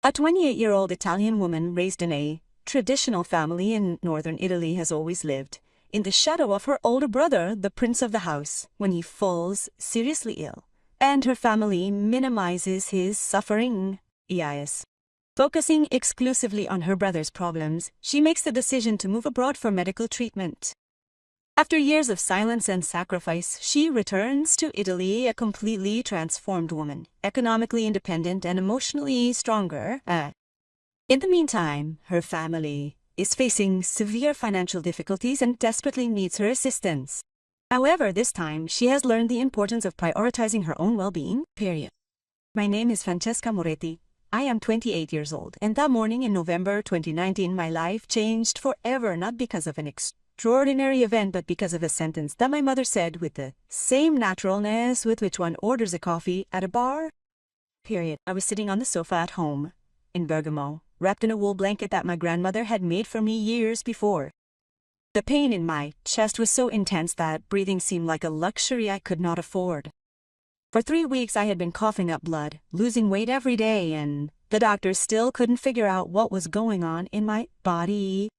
A 28-year-old Italian woman raised in a traditional family in northern Italy has always lived in the shadow of her older brother, the prince of the house, when he falls seriously ill, and her family minimizes his suffering. Yes. Focusing exclusively on her brother's problems, she makes the decision to move abroad for medical treatment. After years of silence and sacrifice, she returns to Italy a completely transformed woman, economically independent and emotionally stronger. In the meantime, her family is facing severe financial difficulties and desperately needs her assistance. However, this time, she has learned the importance of prioritizing her own well-being. My name is Francesca Moretti. I am 28 years old, and that morning in November 2019, my life changed forever, not because of an extraordinary event, but because of a sentence that my mother said with the same naturalness with which one orders a coffee at a bar. I was sitting on the sofa at home, in Bergamo, wrapped in a wool blanket that my grandmother had made for me years before. The pain in my chest was so intense that breathing seemed like a luxury I could not afford. For 3 weeks I had been coughing up blood, losing weight every day, and the doctors still couldn't figure out what was going on in my body.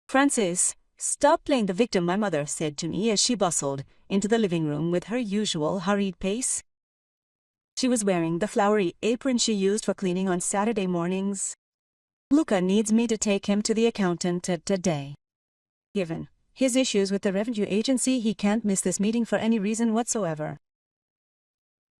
"Francis, stop playing the victim," my mother said to me as she bustled into the living room with her usual hurried pace. She was wearing the flowery apron she used for cleaning on Saturday mornings. "Luca needs me to take him to the accountant today. Given his issues with the revenue agency, he can't miss this meeting for any reason whatsoever."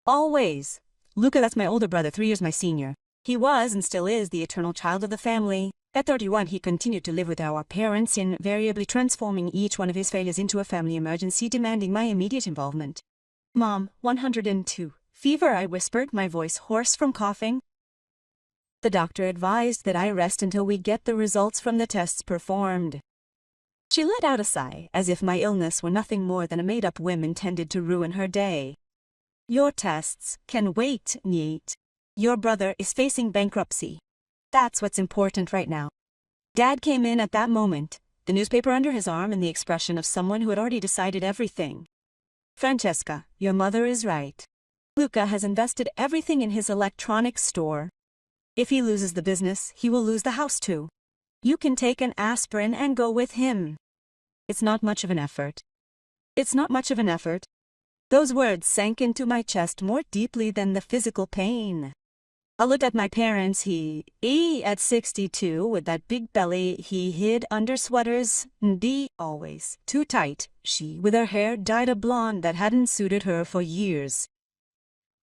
Always. Luca, that's my older brother, 3 years my senior. He was and still is the eternal child of the family. At 31, he continued to live with our parents, invariably transforming each one of his failures into a family emergency, demanding my immediate involvement. "Mom, 102. Fever," I whispered, my voice hoarse from coughing. The doctor advised that I rest until we get the results from the tests performed. She let out a sigh, as if my illness were nothing more than a made-up whim intended to ruin her day. "Your tests can wait, Niet. Your brother is facing bankruptcy. That's what's important right now." Dad came in at that moment, the newspaper under his arm and the expression of someone who had already decided everything. "Francesca, your mother is right. Luca has invested everything in his electronics store. If he loses the business, he will lose the house too. You can take an aspirin and go with him. It's not much of an effort." It's not much of an effort. Those words sank into my chest more deeply than the physical pain. I looked at my parents. He at 62, with that big belly he hid under sweaters, always too tight. She, with her hair dyed a blonde that hadn't suited her for years.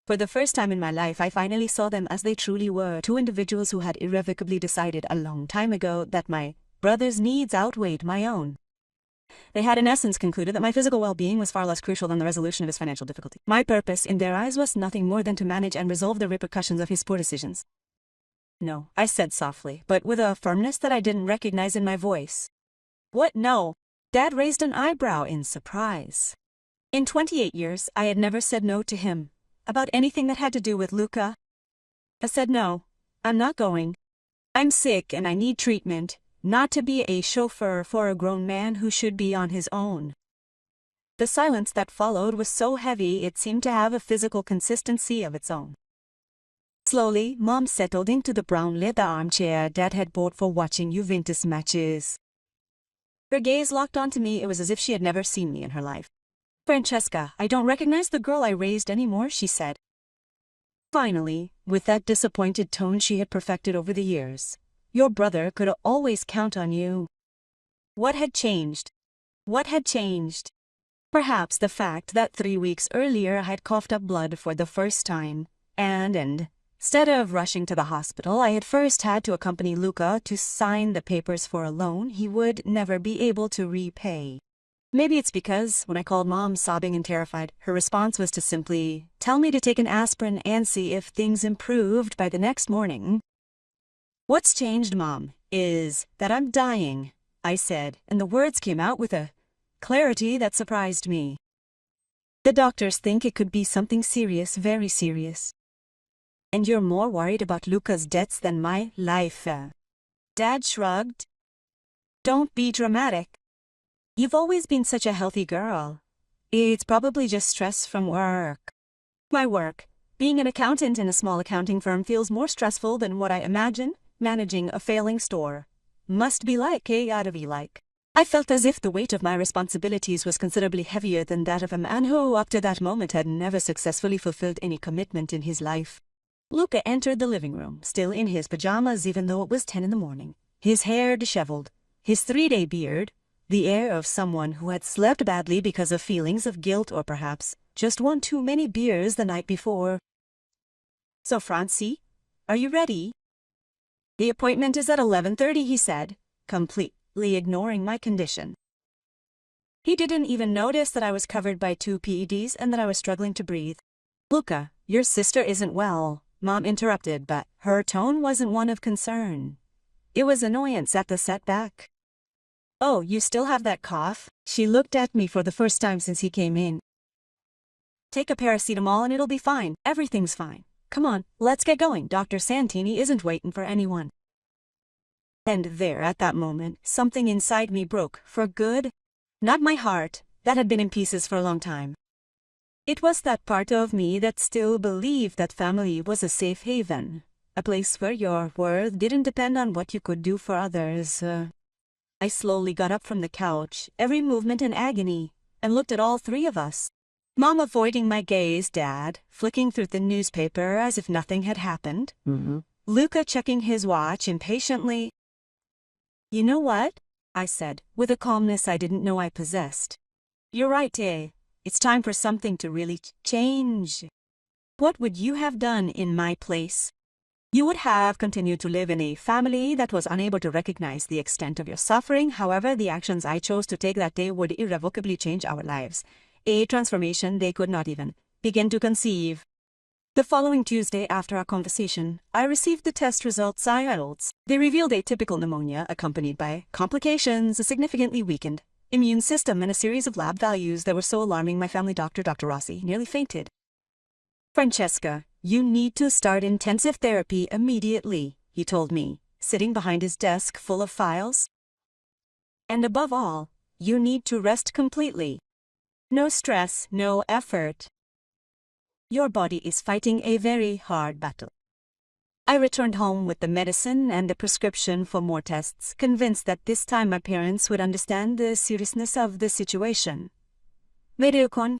For the first time in my life, I finally saw them as they truly were, two individuals who had irrevocably decided a long time ago that my brother's needs outweighed my own. They had in essence concluded that my physical well-being was far less crucial than the resolution of his financial difficulty. My purpose in their eyes was nothing more than to manage and resolve the repercussions of his poor decisions. "No," I said softly, but with a firmness that I didn't recognize in my voice. "What, no?" Dad raised an eyebrow in surprise. In 28 years, I had never said no to him about anything that had to do with Luca. I said, "No, I'm not going. I'm sick and I need treatment. Not to be a chauffeur for a grown man who should be on his own." The silence that followed was so heavy it seemed to have a physical consistency of its own. Slowly, Mom settled into the brown leather armchair Dad had bought for watching Juventus matches. Her gaze locked onto me. It was as if she had never seen me in her life. "Francesca, I don't recognize the girl I raised anymore," she said. Finally, with that disappointed tone she had perfected over the years. "Your brother could always count on you." What had changed? What had changed? Perhaps the fact that 3 weeks earlier I had coughed up blood for the first time, and instead of rushing to the hospital, I had first had to accompany Luca to sign the papers for a loan he would never be able to repay. Maybe it's because, when I called Mom sobbing and terrified, her response was to simply tell me to take an aspirin and see if things improved by the next morning. "What's changed, Mom, is that I'm dying," I said, and the words came out with a clarity that surprised me. "The doctors think it could be something serious, very serious. And you're more worried about Luca's debts than my life." Dad shrugged. "Don't be dramatic. You've always been such a healthy girl. It's probably just stress from work." "My work? Being an accountant in a small accounting firm feels more stressful than what I imagine managing a failing store must be like. I felt as if the weight of my responsibilities was considerably heavier than that of a man who, up to that moment, had never successfully fulfilled any commitment in his life. Luca entered the living room, still in his pajamas even though it was 10 in the morning, his hair disheveled, his 3-day beard, the air of someone who had slept badly because of feelings of guilt or perhaps just one too many beers the night before. "So, Francie, are you ready?" "The appointment is at 11:30, he said, completely ignoring my condition. He didn't even notice that I was covered by 2 PEDs and that I was struggling to breathe. "Luca, your sister isn't well," Mom interrupted, but her tone wasn't one of concern. It was annoyance at the setback. "Oh, you still have that cough?" She looked at me for the first time since he came in. "Take a paracetamol and it'll be fine. Everything's fine. Come on, let's get going. Dr. Santini isn't waiting for anyone." And there, at that moment, something inside me broke, for good. Not my heart, that had been in pieces for a long time. It was that part of me that still believed that family was a safe haven, a place where your worth didn't depend on what you could do for others. I slowly got up from the couch, every movement in agony, and looked at all 3 of us. Mom avoiding my gaze, Dad flicking through the newspaper as if nothing had happened. Luca checking his watch impatiently. "You know what?" I said, with a calmness I didn't know I possessed. "You're right, It's time for something to really change. What would you have done in my place? You would have continued to live in a family that was unable to recognize the extent of your suffering. However, the actions I chose to take that day would irrevocably change our lives. A transformation they could not even begin to conceive." The following Tuesday, after our conversation, I received the test results. They revealed a typical pneumonia accompanied by complications, a significantly weakened immune system, and a series of lab values that were so alarming my family doctor, Dr. Rossi, nearly fainted. "Francesca, you need to start intensive therapy immediately," he told me, sitting behind his desk full of files. "And above all, you need to rest completely. No stress, no effort. Your body is fighting a very hard battle." I returned home with the medicine and the prescription for more tests, convinced that this time my parents would understand the seriousness of the situation. Con.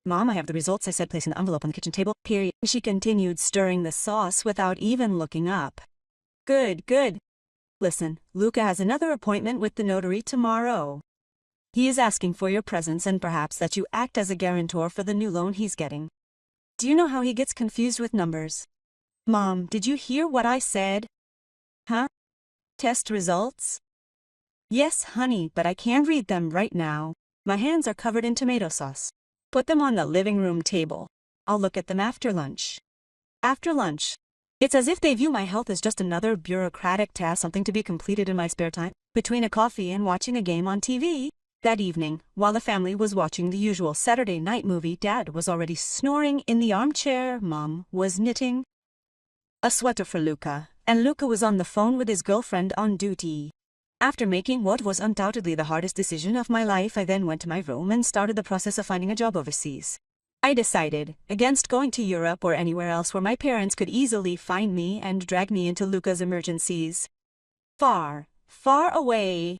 "Mom, I have the results," I said, placing the envelope on the kitchen table. Period. She continued stirring the sauce without even looking up. Good. "Listen, Luca has another appointment with the notary tomorrow. He is asking for your presence and perhaps that you act as a guarantor for the new loan he's getting. Do you know how he gets confused with numbers?" "Mom, did you hear what I said?" "Huh? Test results?" "Yes, honey, but I can't read them right now. My hands are covered in tomato sauce. Put them on the living room table. I'll look at them after lunch." After lunch. It's as if they view my health as just another bureaucratic task, something to be completed in my spare time, between a coffee and watching a game on TV. That evening, while the family was watching the usual Saturday night movie, Dad was already snoring in the armchair. Mom was knitting a sweater for Luca, and Luca was on the phone with his girlfriend on duty. After making what was undoubtedly the hardest decision of my life, I then went to my room and started the process of finding a job overseas. I decided against going to Europe or anywhere else where my parents could easily find me and drag me into Luca's emergencies. Far, far away.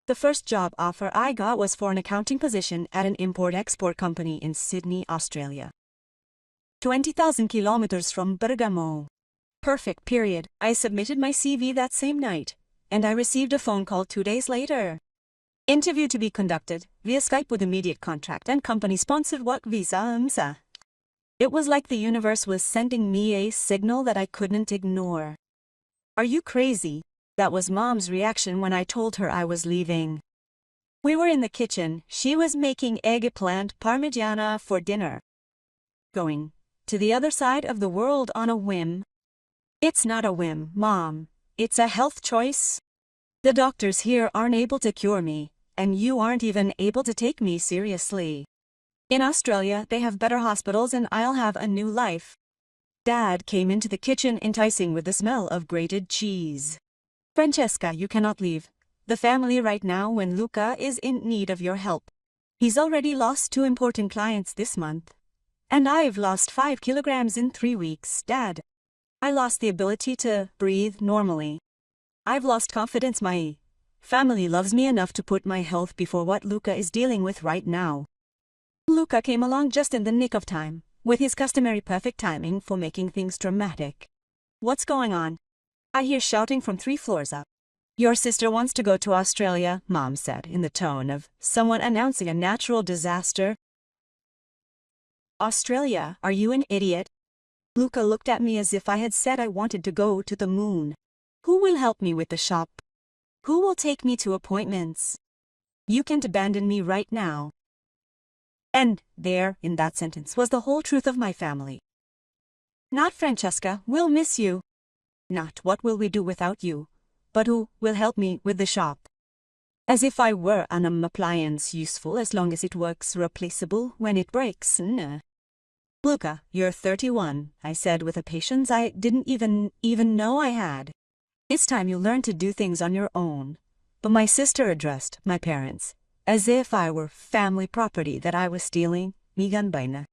The first job offer I got was for an accounting position at an import-export company in Sydney, Australia. 20,000 kilometers from Bergamo. Perfect, period. I submitted my CV that same night, and I received a phone call 2 days later. Interview to be conducted via Skype with immediate contract and company-sponsored work visa. It was like the universe was sending me a signal that I couldn't ignore. "Are you crazy?" That was Mom's reaction when I told her I was leaving. We were in the kitchen. She was making eggplant parmigiana for dinner. Going to the other side of the world on a whim. It's not a whim, Mom. It's a health choice. The doctors here aren't able to cure me, and you aren't even able to take me seriously. In Australia, they have better hospitals and I'll have a new life. Dad came into the kitchen enticing with the smell of grated cheese. Francesca, you cannot leave the family right now when Luca is in need of your help. He's already lost 2 important clients this month. And I've lost 5 kilograms in 3 weeks, Dad. I lost the ability to breathe normally. I've lost confidence. My family loves me enough to put my health before what Luca is dealing with right now. Luca came along just in the nick of time, with his customary perfect timing for making things dramatic. What's going on? I hear shouting from 3 floors up. Your sister wants to go to Australia, Mom said in the tone of someone announcing a natural disaster. Australia, are you an idiot? Luca looked at me as if I had said I wanted to go to the moon. Who will help me with the shop? Who will take me to appointments? You can't abandon me right now. And there, in that sentence, was the whole truth of my family. Not Francesca, we'll miss you. Not what will we do without you, but who will help me with the shop. As if I were an appliance useful as long as it works, replaceable when it breaks. Nah. Luca, you're 31, I said with a patience I didn't even know I had. It's time you learn to do things on your own. But my sister addressed my parents as if I were family property that I was stealing. Migan.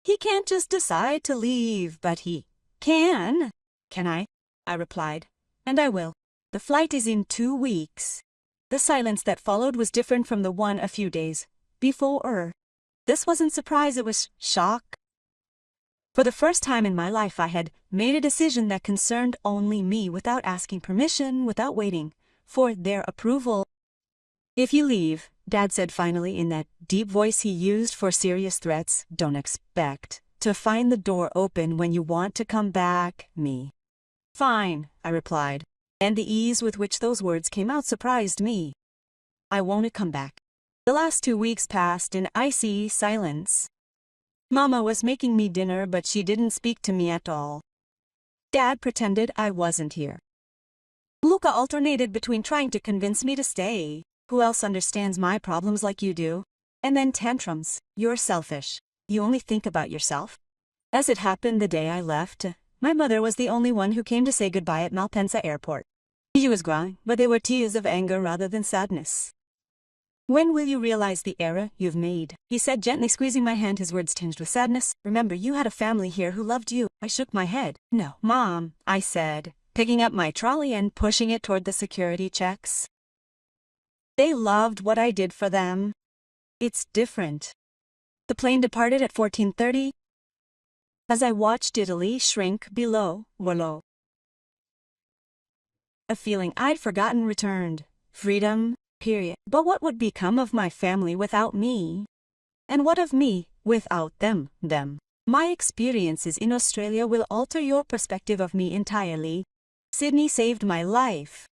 He can't just decide to leave, but he can. Can I? I replied. And I will. The flight is in 2 weeks. The silence that followed was different from the one a few days before. This wasn't surprise, it was shock. For the first time in my life I had made a decision that concerned only me without asking permission, without waiting for their approval. If you leave, Dad said finally in that deep voice he used for serious threats, don't expect to find the door open when you want to come back. Me. Fine, I replied, and the ease with which those words came out surprised me. I won't come back. The last 2 weeks passed in icy silence. Mama was making me dinner, but she didn't speak to me at all. Dad pretended I wasn't here. Luca alternated between trying to convince me to stay, who else understands my problems like you do, and then tantrums, you're selfish, you only think about yourself. As it happened the day I left, my mother was the only one who came to say goodbye at Malpensa airport. She was crying, but they were tears of anger rather than sadness. When will you realize the error you've made? He said, gently squeezing my hand, his words tinged with sadness. Remember, you had a family here who loved you. I shook my head. No, Mom, I said, picking up my trolley and pushing it toward the security checks. They loved what I did for them. It's different. The plane departed at 14:30. As I watched Italy shrink below, Volo, a feeling I'd forgotten returned. Freedom. Period. But what would become of my family without me? And what of me without them? My experiences in Australia will alter your perspective of me entirely. Sydney saved my life.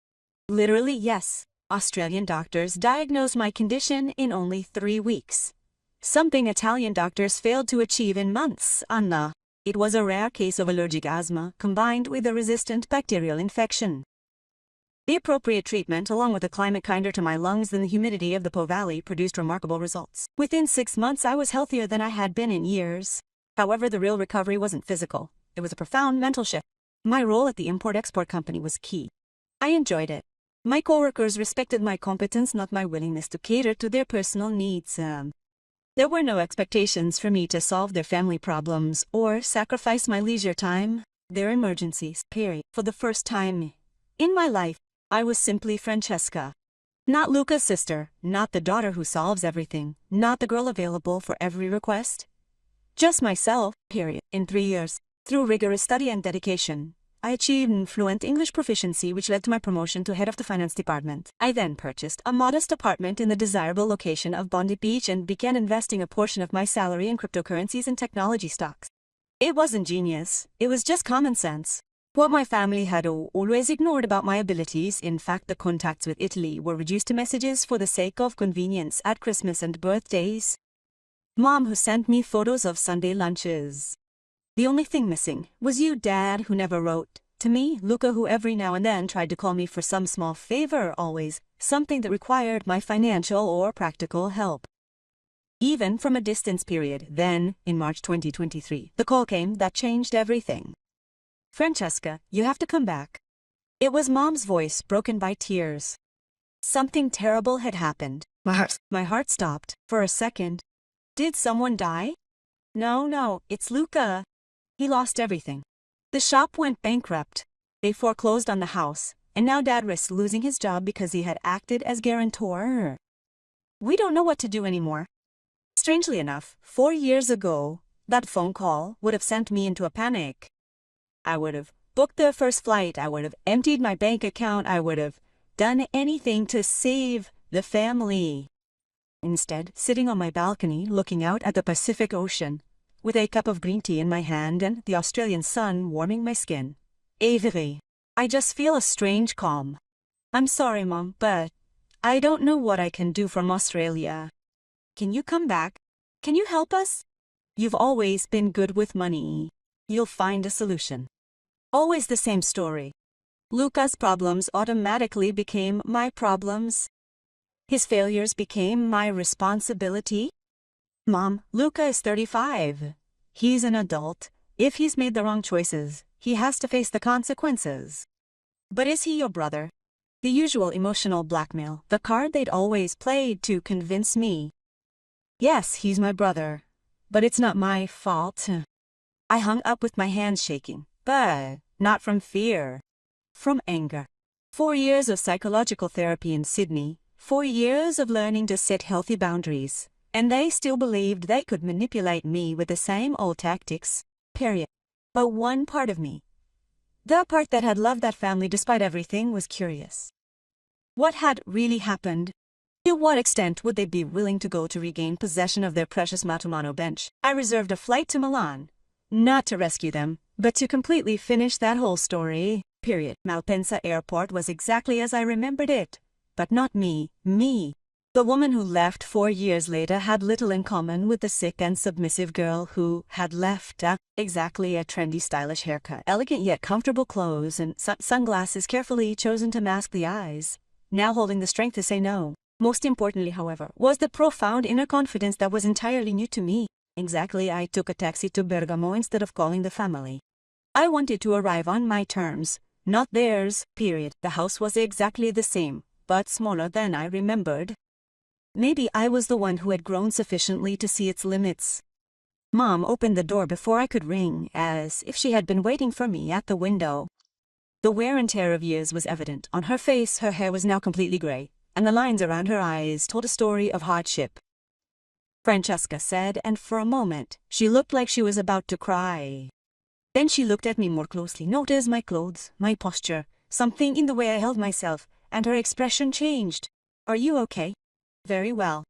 Literally, yes. Australian doctors diagnosed my condition in only 3 weeks. Something Italian doctors failed to achieve in months. Anna. It was a rare case of allergic asthma combined with a resistant bacterial infection. The appropriate treatment, along with a climate kinder to my lungs than the humidity of the Po Valley, produced remarkable results. Within 6 months, I was healthier than I had been in years. However, the real recovery wasn't physical. It was a profound mental shift. My role at the import-export company was key. I enjoyed it. My coworkers respected my competence, not my willingness to cater to their personal needs. There were no expectations for me to solve their family problems or sacrifice my leisure time, their emergencies. Period. For the first time in my life, I was simply Francesca. Not Luca's sister, not the daughter who solves everything, not the girl available for every request. Just myself. Period. In 3 years, through rigorous study and dedication, I achieved fluent English proficiency, which led to my promotion to head of the finance department. I then purchased a modest apartment in the desirable location of Bondi Beach and began investing a portion of my salary in cryptocurrencies and technology stocks. It wasn't genius, it was just common sense. What my family had always ignored about my abilities, in fact the contacts with Italy were reduced to messages for the sake of convenience at Christmas and birthdays. Mom, who sent me photos of Sunday lunches. The only thing missing was you, Dad, who never wrote to me. Luca, who every now and then tried to call me for some small favor, always something that required my financial or practical help. Even from a distance. Period. Then, in March 2023, the call came that changed everything. Francesca, you have to come back. It was Mom's voice, broken by tears. Something terrible had happened. My heart stopped for a second. Did someone die? No, it's Luca. He lost everything. The shop went bankrupt. They foreclosed on the house, and now Dad risks losing his job because he had acted as guarantor. We don't know what to do anymore. Strangely enough, 4 years ago, that phone call would have sent me into a panic. I would have booked the first flight, I would have emptied my bank account, I would have done anything to save the family. Instead, sitting on my balcony looking out at the Pacific Ocean, with a cup of green tea in my hand and the Australian sun warming my skin, Avery, I just feel a strange calm. I'm sorry, Mom, but I don't know what I can do from Australia. Can you come back? Can you help us? You've always been good with money. You'll find a solution. Always the same story. Luca's problems automatically became my problems. His failures became my responsibility. Mom, Luca is 35. He's an adult. If he's made the wrong choices, he has to face the consequences. But is he your brother? The usual emotional blackmail, the card they'd always played to convince me. Yes, he's my brother, but it's not my fault. I hung up with my hands shaking, but not from fear, from anger. 4 years of psychological therapy in Sydney, 4 years of learning to set healthy boundaries, and they still believed they could manipulate me with the same old tactics, period. But one part of me, the part that had loved that family despite everything, was curious. What had really happened? To what extent would they be willing to go to regain possession of their precious Matumano bench? I reserved a flight to Milan, not to rescue them, but to completely finish that whole story, period. Malpensa Airport was exactly as I remembered it, but not me. The woman who left 4 years later had little in common with the sick and submissive girl who had left. Exactly a trendy, stylish haircut, elegant yet comfortable clothes, and sunglasses carefully chosen to mask the eyes, now holding the strength to say no. Most importantly, however, was the profound inner confidence that was entirely new to me. Exactly, I took a taxi to Bergamo instead of calling the family. I wanted to arrive on my terms, not theirs, period. The house was exactly the same, but smaller than I remembered. Maybe I was the one who had grown sufficiently to see its limits. Mom opened the door before I could ring, as if she had been waiting for me at the window. The wear and tear of years was evident. On her face, her hair was now completely gray, and the lines around her eyes told a story of hardship. Francesca said, and for a moment, she looked like she was about to cry. Then she looked at me more closely, noticed my clothes, my posture, something in the way I held myself, and her expression changed. Are you okay? Very well.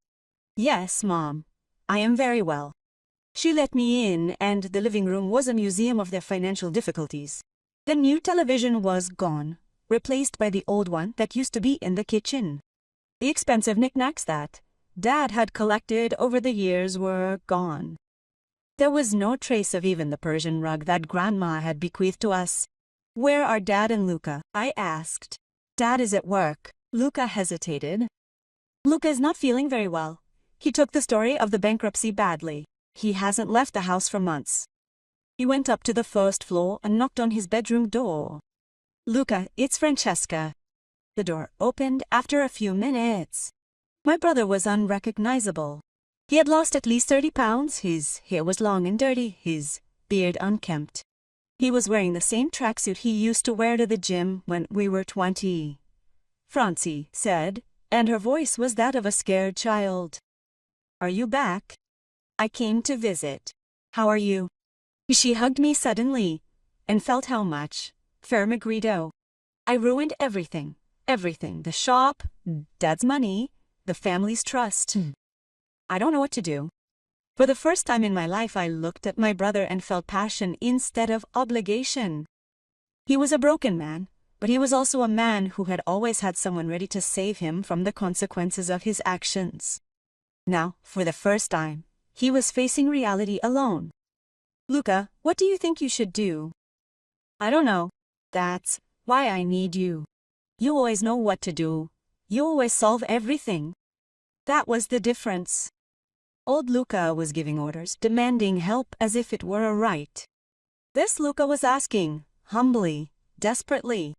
Yes, Mom. I am very well. She let me in, and the living room was a museum of their financial difficulties. The new television was gone, replaced by the old one that used to be in the kitchen. The expensive knickknacks that Dad had collected over the years were gone. There was no trace of even the Persian rug that Grandma had bequeathed to us. Where are Dad and Luca? I asked. Dad is at work. Luca hesitated. Luca is not feeling very well. He took the story of the bankruptcy badly. He hasn't left the house for months. He went up to the first floor and knocked on his bedroom door. Luca, it's Francesca. The door opened after a few minutes. My brother was unrecognizable. He had lost at least 30 pounds, his hair was long and dirty, his beard unkempt. He was wearing the same tracksuit he used to wear to the gym when we were 20. Francie said, and her voice was that of a scared child. Are you back? I came to visit. How are you? She hugged me suddenly, and felt how much. Fermagrido. I ruined everything. Everything. The shop, Dad's money, the family's trust. I don't know what to do. For the first time in my life, I looked at my brother and felt passion instead of obligation. He was a broken man, but he was also a man who had always had someone ready to save him from the consequences of his actions. Now, for the first time, he was facing reality alone. Luca, what do you think you should do? I don't know. That's why I need you. You always know what to do. You always solve everything. That was the difference. Old Luca was giving orders, demanding help as if it were a right. This Luca was asking, humbly, desperately.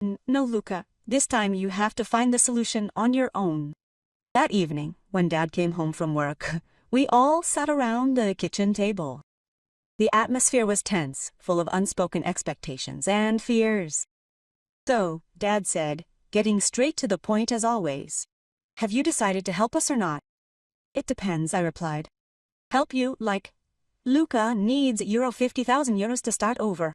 No, Luca, this time you have to find the solution on your own. That evening, when Dad came home from work, we all sat around the kitchen table. The atmosphere was tense, full of unspoken expectations and fears. So, Dad said, getting straight to the point as always, "Have you decided to help us or not?" "It depends," I replied. "Help you, like? Luca needs €50,000 to start over.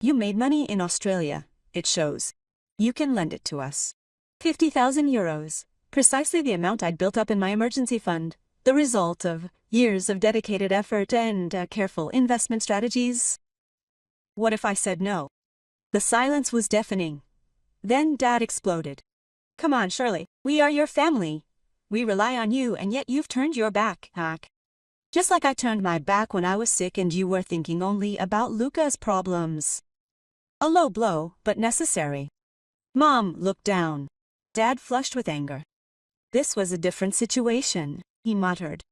You made money in Australia, it shows. You can lend it to us." €50,000, precisely the amount I'd built up in my emergency fund, the result of years of dedicated effort and careful investment strategies. What if I said no? The silence was deafening. Then Dad exploded. "Come on, Shirley, we are your family. We rely on you, and yet you've turned your back, Hack. Just like I turned my back when I was sick and you were thinking only about Luca's problems." A low blow, but necessary. Mom looked down. Dad flushed with anger. "This was a different situation," he muttered.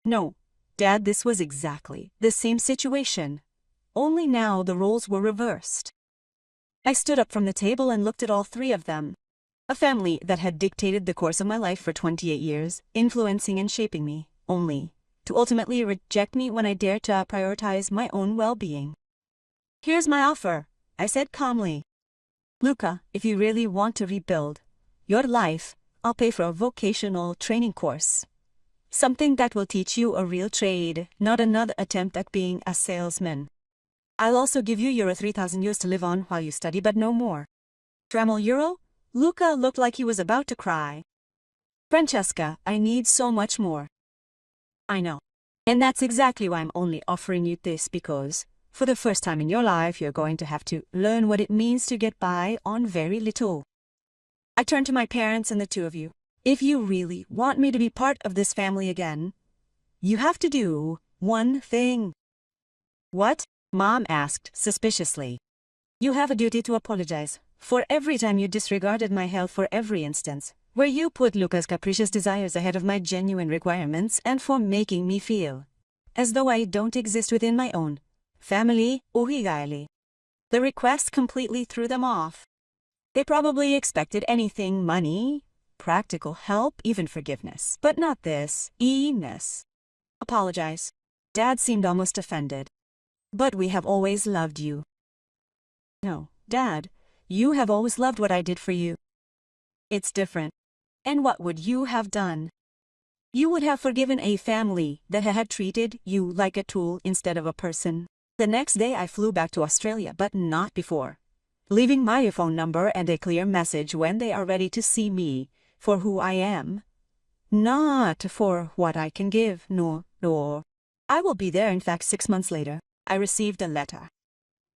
"No, Dad, this was exactly the same situation. Only now the roles were reversed." I stood up from the table and looked at all three of them. A family that had dictated the course of my life for 28 years, influencing and shaping me, only to ultimately reject me when I dared to prioritize my own well-being. "Here's my offer," I said calmly. "Luca, if you really want to rebuild your life, I'll pay for a vocational training course. Something that will teach you a real trade, not another attempt at being a salesman. I'll also give you euro 3,000 euros to live on while you study, but no more." Dremel euro? Luca looked like he was about to cry. "Francesca, I need so much more." "I know. And that's exactly why I'm only offering you this, because for the first time in your life, you're going to have to learn what it means to get by on very little." I turned to my parents and the two of you. If you really want me to be part of this family again, you have to do one thing. "What?" Mom asked suspiciously. "You have a duty to apologize for every time you disregarded my health, for every instance where you put Luca's capricious desires ahead of my genuine requirements, and for making me feel as though I don't exist within my own family, orgoglio." The request completely threw them off. They probably expected anything: money, practical help, even forgiveness, but not this. Apologize. Dad seemed almost offended. "But we have always loved you." "No, Dad, you have always loved what I did for you." "It's different. And what would you have done? You would have forgiven a family that had treated you like a tool instead of a person." The next day I flew back to Australia, but not before, leaving my phone number and a clear message: when they are ready to see me for who I am, not for what I can give, nor I will be there. In fact, 6 months later, I received a letter.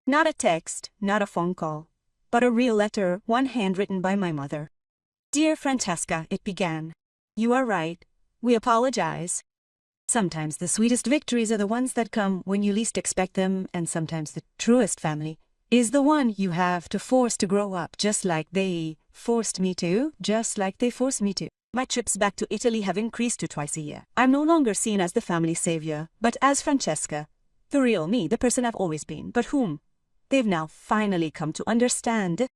Not a text, not a phone call, but a real letter, one handwritten by my mother. "Dear Francesca," it began. "You are right. We apologize. Sometimes the sweetest victories are the ones that come when you least expect them, and sometimes the truest family is the one you have to force to grow up, just like they forced me to. My trips back to Italy have increased to twice a year. I'm no longer seen as the family savior, but as Francesca, the real me, the person I've always been, but whom they've now finally come to understand.